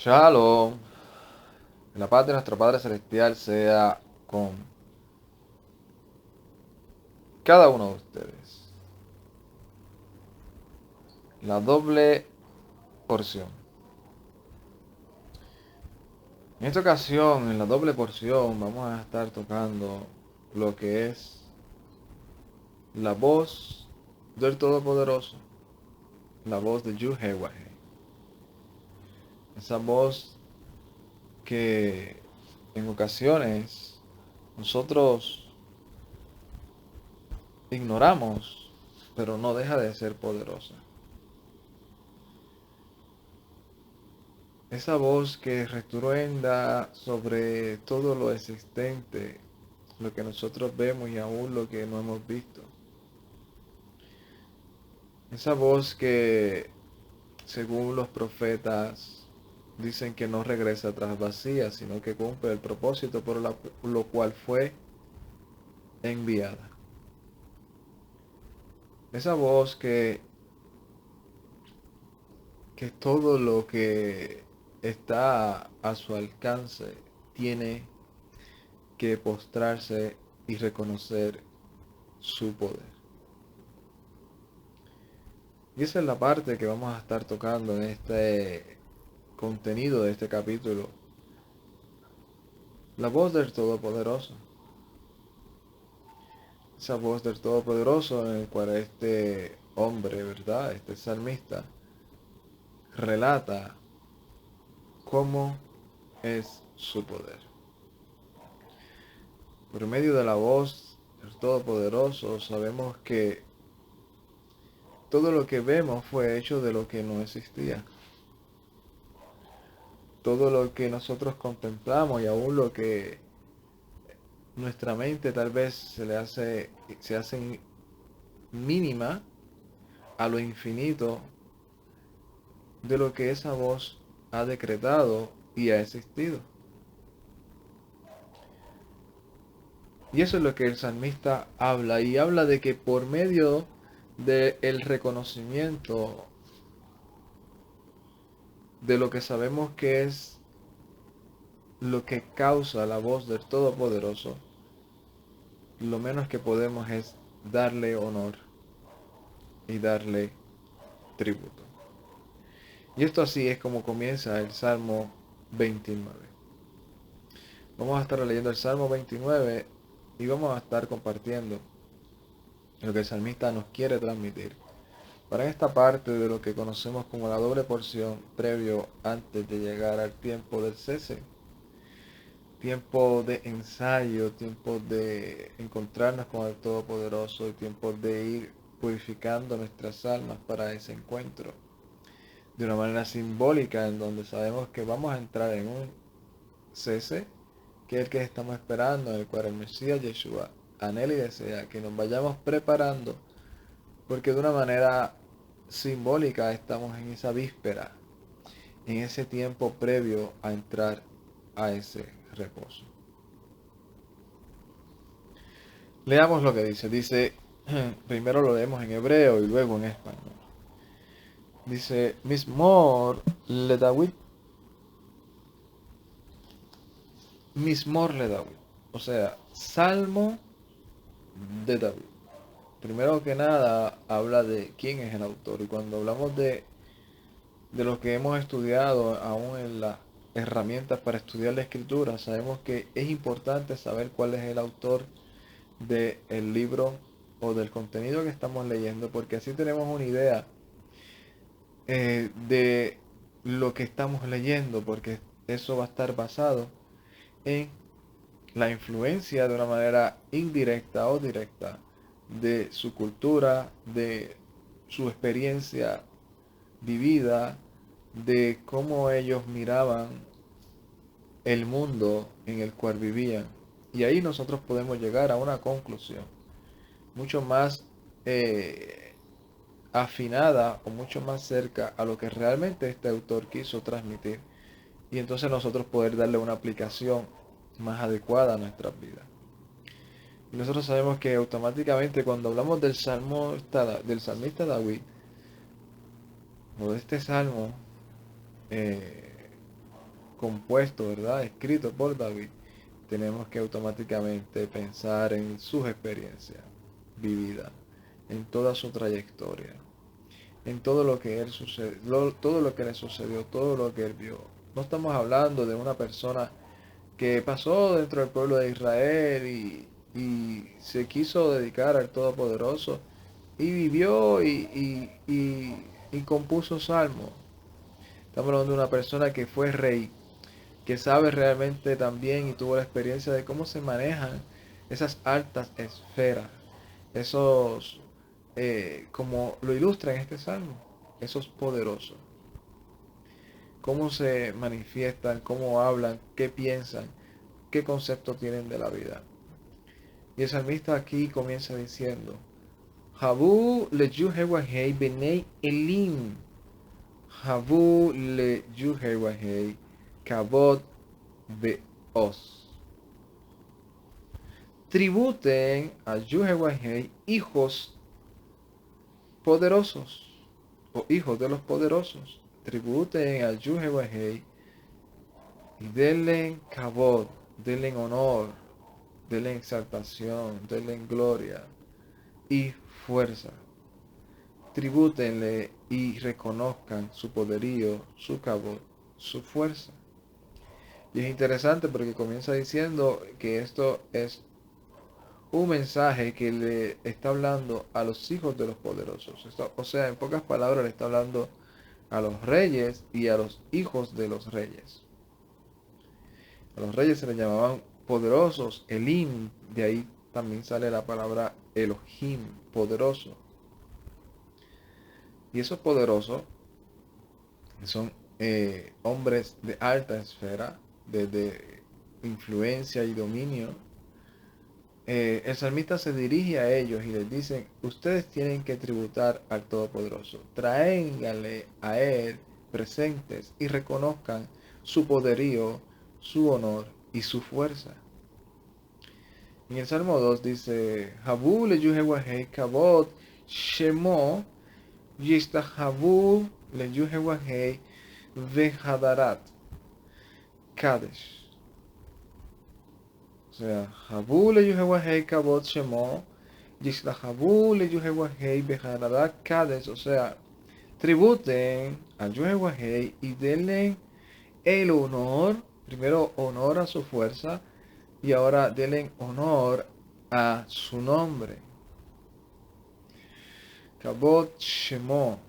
Shalom. Que la paz de nuestro Padre Celestial sea con cada uno de ustedes. La doble porción. En esta ocasión, en la doble porción, vamos a estar tocando lo que es la voz del Todopoderoso. La voz de Yuhewahe. Esa voz que en ocasiones nosotros ignoramos, pero no deja de ser poderosa. Esa voz que restruenda sobre todo lo existente, lo que nosotros vemos y aún lo que no hemos visto. Esa voz que, según los profetas, dicen que no regresa atrás vacía, sino que cumple el propósito por lo cual fue enviada. Esa voz que todo lo que está a su alcance tiene que postrarse y reconocer su poder. Y esa es la parte que vamos a estar tocando en este contenido de este capítulo. La voz del Todopoderoso. Esa voz del Todopoderoso en el cual este hombre, ¿verdad? Este salmista relata cómo es su poder. Por medio de la voz del Todopoderoso sabemos que todo lo que vemos fue hecho de lo que no existía. Todo lo que nosotros contemplamos y aún lo que nuestra mente tal vez se hace mínima a lo infinito de lo que esa voz ha decretado y ha existido. Y eso es lo que el salmista habla, y habla de que por medio del reconocimiento de lo que sabemos que es lo que causa la voz del Todopoderoso, lo menos que podemos es darle honor y darle tributo. Y esto así es como comienza el Salmo 29. Vamos a estar leyendo el Salmo 29 y vamos a estar compartiendo lo que el salmista nos quiere transmitir. Para esta parte de lo que conocemos como la doble porción previo antes de llegar al tiempo del cese, tiempo de ensayo, tiempo de encontrarnos con el Todopoderoso y tiempo de ir purificando nuestras almas para ese encuentro de una manera simbólica en donde sabemos que vamos a entrar en un cese que es el que estamos esperando, en el cual el Mesías Yeshua anhela y desea que nos vayamos preparando, porque de una manera simbólica estamos en esa víspera, en ese tiempo previo a entrar a ese reposo. Leamos lo que dice. Dice, primero lo leemos en hebreo y luego en español. Dice, Mismor le David. Mismor le David. O sea, Salmo de David. Primero que nada, habla de quién es el autor. Y cuando hablamos de lo que hemos estudiado aún en las herramientas para estudiar la escritura, sabemos que es importante saber cuál es el autor del libro o del contenido que estamos leyendo, porque así tenemos una idea de lo que estamos leyendo, porque eso va a estar basado en la influencia de una manera indirecta o directa de su cultura, de su experiencia vivida, de cómo ellos miraban el mundo en el cual vivían. Y ahí nosotros podemos llegar a una conclusión mucho más afinada o mucho más cerca a lo que realmente este autor quiso transmitir. Y entonces nosotros poder darle una aplicación más adecuada a nuestras vidas. Y nosotros sabemos que automáticamente cuando hablamos del del salmista David, o de este salmo, compuesto, ¿verdad? Escrito por David, tenemos que automáticamente pensar en sus experiencias vividas, en toda su trayectoria, en todo lo que él sucedió, todo lo que le sucedió, todo lo que él vio. No estamos hablando de una persona que pasó dentro del pueblo de Israel y se quiso dedicar al Todopoderoso y vivió y compuso salmos. Estamos hablando de una persona que fue rey, que sabe realmente también y tuvo la experiencia de cómo se manejan esas altas esferas, esos, como lo ilustra en este salmo, esos poderosos, cómo se manifiestan, cómo hablan, qué piensan, qué concepto tienen de la vida. Y el salmista aquí comienza diciendo, Habu le yuhewahei benei elim, Habu le yuhewahei kabod beos. Tributen a Yuhewahei hijos poderosos, o hijos de los poderosos. Tributen a Yuhewahei y denle kabod, denle honor, denle exaltación, denle gloria y fuerza. Tribútenle y reconozcan su poderío, su kabod, su fuerza. Y es interesante porque comienza diciendo que esto es un mensaje que le está hablando a los hijos de los poderosos. O sea, en pocas palabras le está hablando a los reyes y a los hijos de los reyes. A los reyes se les llamaban poderosos, Elim, de ahí también sale la palabra Elohim, poderoso. Y esos poderosos son hombres de alta esfera, de influencia y dominio. El salmista se dirige a ellos y les dice, ustedes tienen que tributar al Todopoderoso, tráiganle a Él presentes y reconozcan su poderío, su honor y su fuerza. En el Salmo 2 dice, Habu le yuhewahei kabod shemo yishtahabu le yuhewahei vehadarat kadesh. O sea, Habu le yuhewahei kabod shemo yishtahabu le yuhewahei vehadarat kadesh. O sea, tributen al yuhewahei y denle el honor, primero honor a su fuerza, y ahora denle honor a su nombre. Kabod Shemo.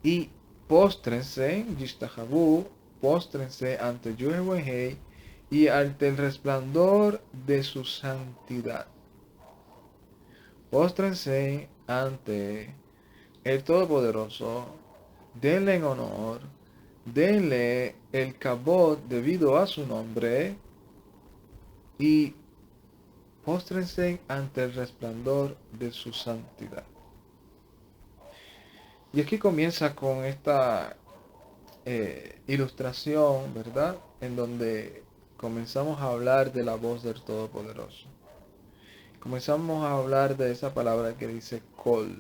Y póstrense, Yishtahabu, póstrense ante Yuhewahei y ante el resplandor de su santidad. Póstrense ante el Todopoderoso, denle honor, denle el kabod debido a su nombre y póstrense ante el resplandor de su santidad. Y aquí comienza con esta ilustración, ¿verdad? En donde comenzamos a hablar de la voz del Todopoderoso. Comenzamos a hablar de esa palabra que dice Kol.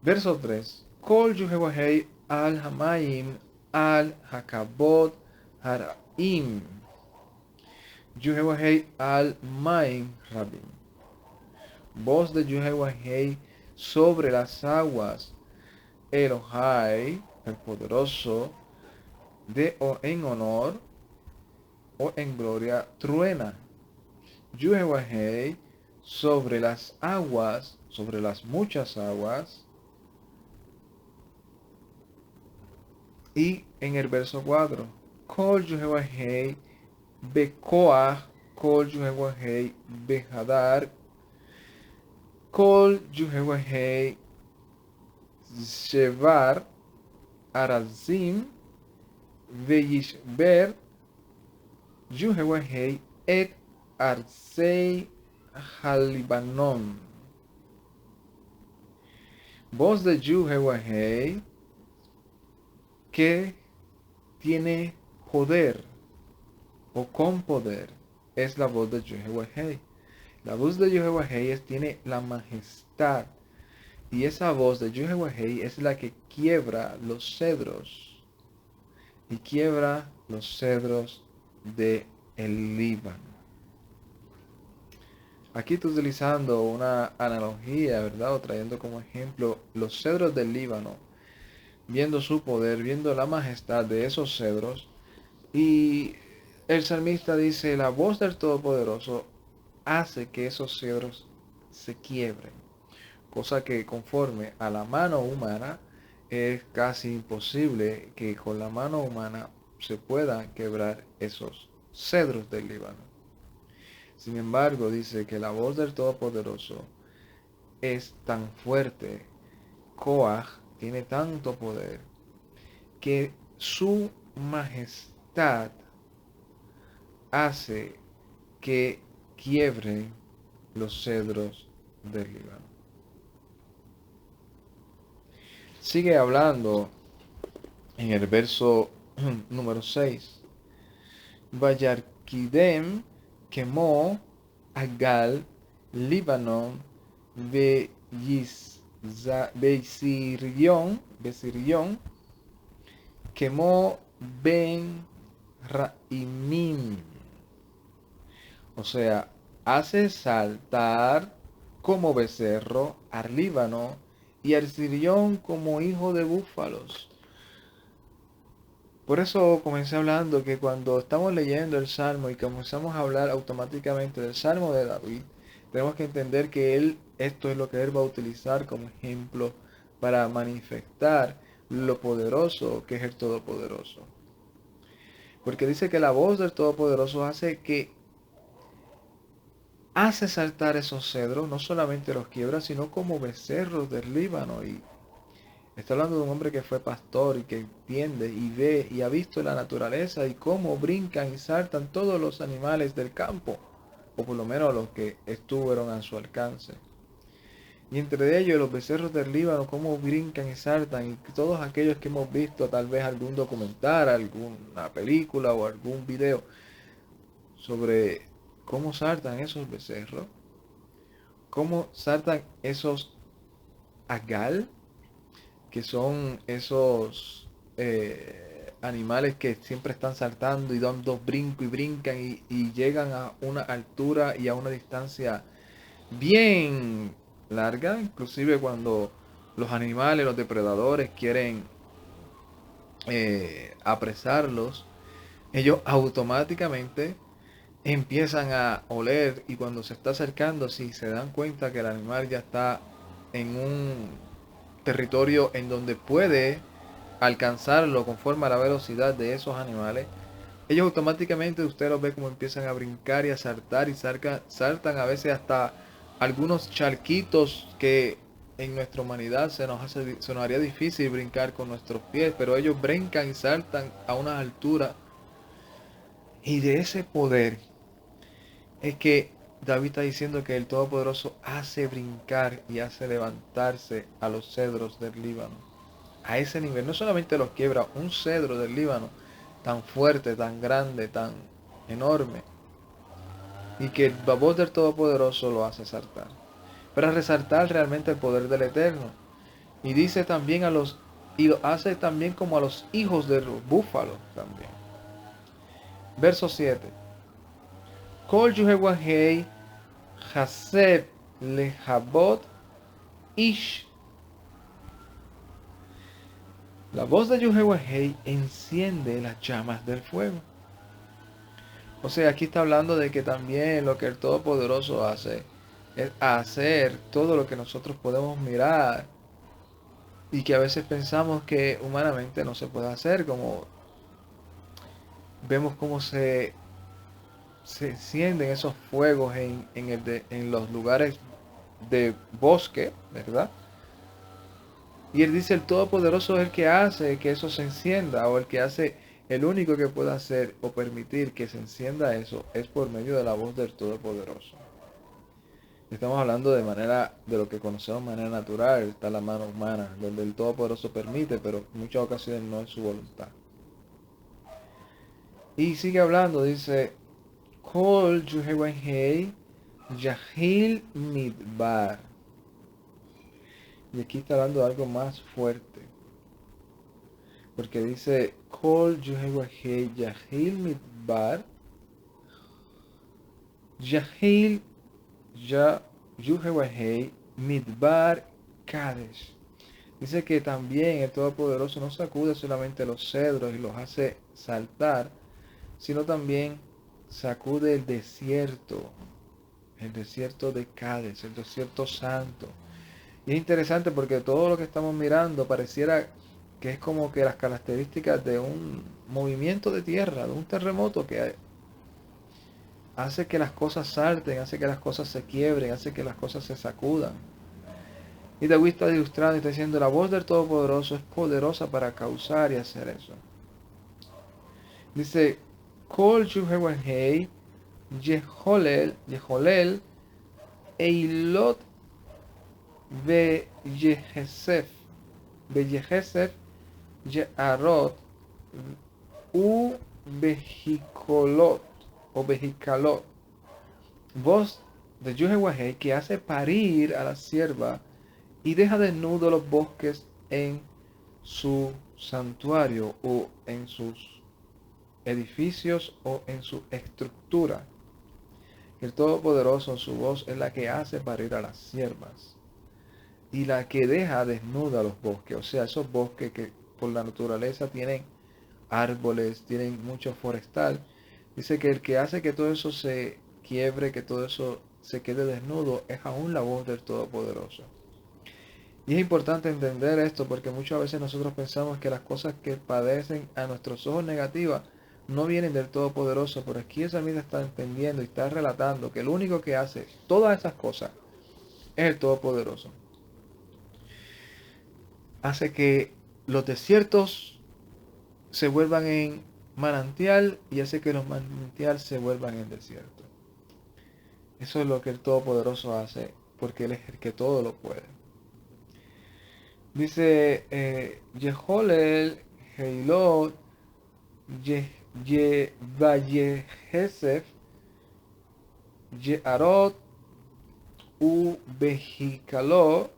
Verso 3. Kol Yuhewahei al Hamaim al Hakabot Haraim. Yuhewahei al Maim Rabim. Voz de Yuhewahei sobre las aguas. Elohai, el poderoso, de o en honor o en gloria truena. Yuhewahei sobre las aguas, sobre las muchas aguas. Y en el verso 4, Kol Yuhewahei bekoach, Kol Yuhewahei behadar, Kol Yuhewahei shevar arazim veyishber Yuhewahei et arsei halibanon. Voz de Yuhewahei que tiene poder o con poder es la voz de Yuhewahei. La voz de Yuhewahei tiene la majestad. Y esa voz de Yuhewahei es la que quiebra los cedros. y quiebra los cedros de el Líbano. Aquí estoy utilizando una analogía, ¿verdad? O trayendo como ejemplo los cedros del Líbano, viendo su poder, viendo la majestad de esos cedros. Y el salmista dice, la voz del Todopoderoso hace que esos cedros se quiebren, cosa que conforme a la mano humana es casi imposible que con la mano humana se puedan quebrar esos cedros del Líbano. Sin embargo, dice que la voz del Todopoderoso es tan fuerte, Koach tiene tanto poder, que su majestad hace que quiebren los cedros del Líbano. Sigue hablando en el verso número 6. Vayarkidem quemó Agal, Líbano, Besirión, quemó Ben Raimim. O sea, hace saltar como becerro al Líbano y al Sirión como hijo de búfalos. Por eso comencé hablando que cuando estamos leyendo el Salmo y comenzamos a hablar automáticamente del Salmo de David, tenemos que entender que esto es lo que él va a utilizar como ejemplo para manifestar lo poderoso que es el Todopoderoso. Porque dice que la voz del Todopoderoso hace saltar esos cedros, no solamente los quiebra, sino como becerros del Líbano. Y está hablando de un hombre que fue pastor y que entiende y ve y ha visto la naturaleza y cómo brincan y saltan todos los animales del campo, o por lo menos los que estuvieron a su alcance. Y entre ellos los becerros del Líbano, cómo brincan y saltan, y todos aquellos que hemos visto tal vez algún documental, alguna película o algún video sobre cómo saltan esos becerros, cómo saltan esos agal, que son esos animales que siempre están saltando y dan dos brincos y brincan y llegan a una altura y a una distancia bien larga, inclusive cuando los animales, los depredadores quieren apresarlos, ellos automáticamente empiezan a oler y cuando se está acercando, si se dan cuenta que el animal ya está en un territorio en donde puede alcanzarlo conforme a la velocidad de esos animales, ellos automáticamente usted los ve como empiezan a brincar y a saltar y saltan a veces hasta algunos charquitos que en nuestra humanidad se nos haría difícil brincar con nuestros pies, pero ellos brincan y saltan a una altura y de ese poder es que David está diciendo que el Todopoderoso hace brincar y hace levantarse a los cedros del Líbano. A ese nivel, no solamente los quiebra, un cedro del Líbano tan fuerte, tan grande, tan enorme, y que la voz del Todopoderoso lo hace saltar. Para resaltar realmente el poder del Eterno. Y dice también y lo hace también como a los hijos de los búfalos también. Verso 7. Kol Yuhewahei Haseb Lehabot Ish. La voz de Yuhewahei enciende las llamas del fuego. O sea, aquí está hablando de que también lo que el Todopoderoso hace es hacer todo lo que nosotros podemos mirar y que a veces pensamos que humanamente no se puede hacer, como vemos cómo se encienden esos fuegos en los lugares de bosque, ¿verdad? Y él dice, el Todopoderoso es el que hace que eso se encienda, o el único que puede hacer o permitir que se encienda eso es por medio de la voz del Todopoderoso. Estamos hablando de lo que conocemos de manera natural, está la mano humana, donde el Todopoderoso permite, pero en muchas ocasiones no es su voluntad. Y sigue hablando, dice, Kol Yuhewahei Yahil Midbar. Y aquí está hablando de algo más fuerte. porque dice, Kol Yuhewahei Yahil Midbar, Yahil Ya Yuhewahei Midbar Kadesh. Dice que también el Todopoderoso no sacude solamente los cedros y los hace saltar, sino también sacude el desierto de Cádiz, el desierto santo. Y es interesante porque todo lo que estamos mirando pareciera que es como que las características de un movimiento de tierra, de un terremoto que hace que las cosas salten, hace que las cosas se quiebren, hace que las cosas se sacudan. Y David está ilustrando y está diciendo, la voz del Todopoderoso es poderosa para causar y hacer eso. Dice, Kol Yuhewahei Yeholel Eilot Beyehesef Yearot U Bejicolot o Bejicalot. Voz de Yuhewahei que hace parir a la sierva y deja desnudo los bosques en su santuario o en sus edificios o en su estructura. El Todopoderoso, su voz es la que hace parir a las siervas y la que deja desnuda los bosques, o sea, esos bosques que por la naturaleza tienen árboles, tienen mucho forestal. Dice que el que hace que todo eso se quiebre, que todo eso se quede desnudo, es aún la voz del Todopoderoso. Y es importante entender esto porque muchas veces nosotros pensamos que las cosas que padecen a nuestros ojos negativas no vienen del Todopoderoso, pero aquí el salmista está entendiendo y está relatando que el único que hace todas esas cosas es el Todopoderoso. Hace que los desiertos se vuelvan en manantial y hace que los manantiales se vuelvan en desierto. Eso es lo que el Todopoderoso hace porque Él es el que todo lo puede. Dice Yeholel Heilot Vayehesef Yearot U Bejicalo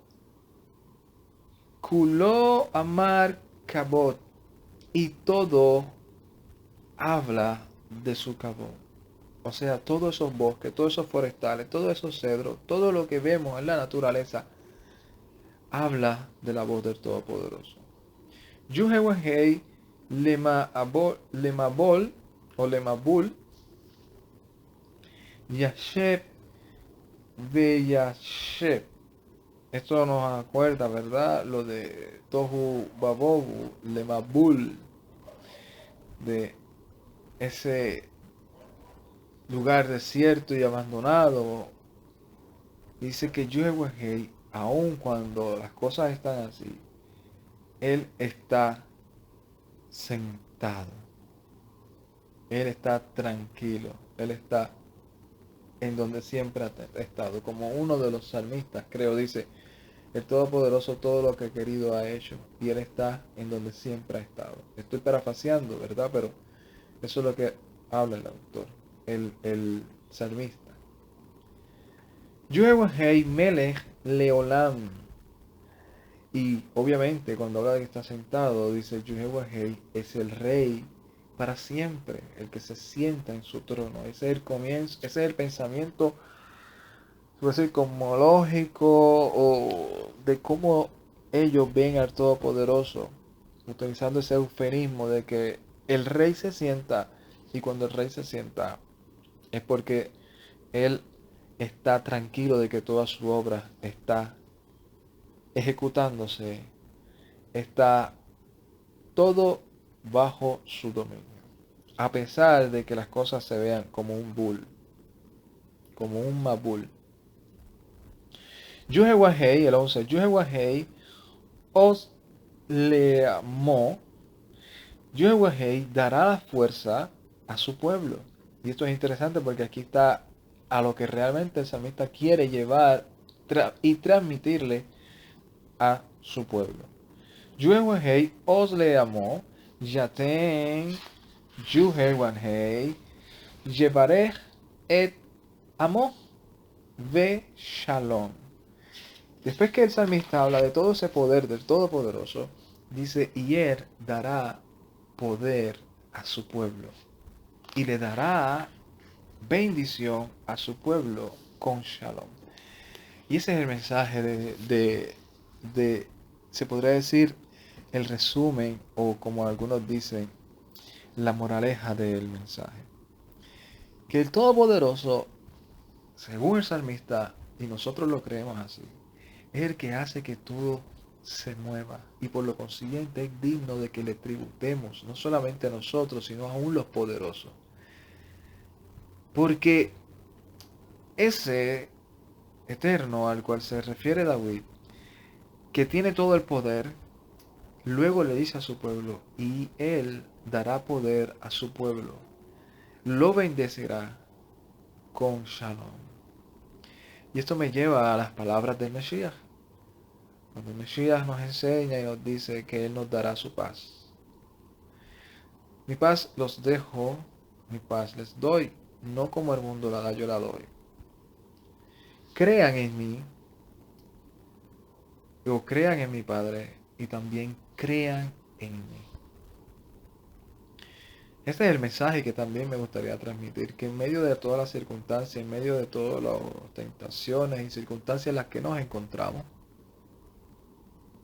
Kulo Amar Kabot, y todo habla de su Kabot. O sea, todos esos bosques, todos esos forestales, todos esos cedros, todo lo que vemos en la naturaleza habla de la voz del Todopoderoso. Yuhewahei Lemabol o Lemabul Yasheb Beyasheb. Esto nos acuerda, ¿verdad? Lo de Tohu Babobu, Lemabul, de ese lugar desierto y abandonado. Dice que Yuhewahei, aun cuando las cosas están así, Él está sentado. Él está tranquilo. Él está en donde siempre ha estado. Como uno de los salmistas, creo, dice, el Todopoderoso todo lo que ha querido ha hecho. Y Él está en donde siempre ha estado. Estoy parafaseando, ¿verdad? Pero eso es lo que habla el autor, el salmista. Yuhewahei Melech Leolam. Y obviamente cuando habla de que está sentado, dice Yuhewahei es el rey para siempre, el que se sienta en su trono. Ese es el comienzo, ese es el pensamiento, puede decir, cosmológico o de cómo ellos ven al Todopoderoso, utilizando ese eufemismo de que el rey se sienta, y cuando el rey se sienta es porque él está tranquilo de que toda su obra está ejecutándose, está todo bajo su dominio, a pesar de que las cosas se vean como un bull, como un mabul. Yuhewahei, el 11, Yuhewahei os leamó, Yuhewahei dará la fuerza a su pueblo. Y esto es interesante porque aquí está a lo que realmente el salmista quiere llevar y transmitirle a su pueblo. Yuhewahei os leamó, yaten Yuhewahei Yevarech et amo ve shalom. Después que el salmista habla de todo ese poder del Todopoderoso, Dice, y él dará poder a su pueblo y le dará bendición a su pueblo con shalom. Y ese es el mensaje de se podría decir, el resumen o como algunos dicen, la moraleja del mensaje. Que el Todopoderoso, según el salmista, y nosotros lo creemos así, es el que hace que todo se mueva y por lo consiguiente es digno de que le tributemos, no solamente a nosotros, sino aún los poderosos. Porque ese eterno al cual se refiere David, que tiene todo el poder, luego le dice a su pueblo, y él dará poder a su pueblo, lo bendecirá con shalom. Y esto me lleva a las palabras del Mesías. Cuando el Mesías nos enseña y nos dice que Él nos dará su paz. Mi paz los dejo, mi paz les doy, no como el mundo la da, yo la doy. Crean en mí, o crean en mi Padre, y también crean en mí. Este es el mensaje que también me gustaría transmitir, que en medio de todas las circunstancias, en medio de todas las tentaciones y circunstancias en las que nos encontramos,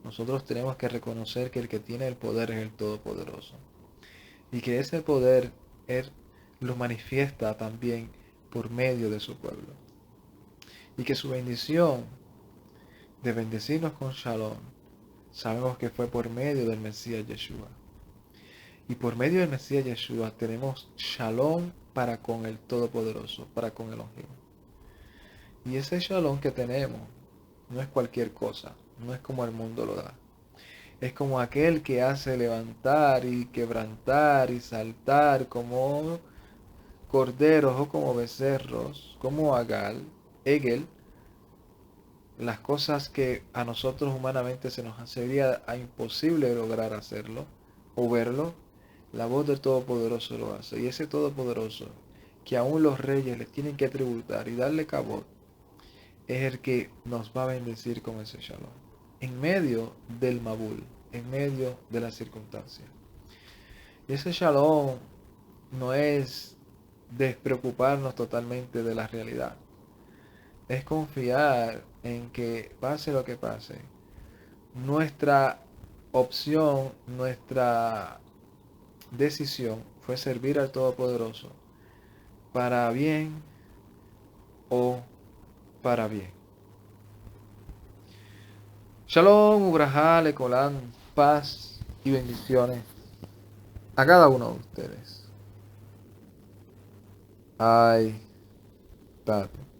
nosotros tenemos que reconocer que el que tiene el poder es el Todopoderoso. Y que ese poder Él lo manifiesta también por medio de su pueblo. Y que su bendición de bendecirnos con Shalom, sabemos que fue por medio del Mesías Yeshua. Y por medio del Mesías Yeshua tenemos Shalom para con el Todopoderoso, para con el Elohim. Y ese Shalom que tenemos no es cualquier cosa, no es como el mundo lo da. Es como aquel que hace levantar y quebrantar y saltar como corderos o como becerros, como Egel, las cosas que a nosotros humanamente se nos sería imposible lograr hacerlo o verlo, la voz del Todopoderoso lo hace. Y ese Todopoderoso, que aún los reyes le tienen que tributar y darle cabot, es el que nos va a bendecir con ese shalom. En medio del Mabul, en medio de las circunstancias. Y ese shalom no es despreocuparnos totalmente de la realidad. Es confiar en que pase lo que pase, nuestra opción, nuestra decisión fue servir al Todopoderoso para bien o para bien. Shalom, Ubrajá, Lecolán, paz y bendiciones a cada uno de ustedes. Ay, Tato.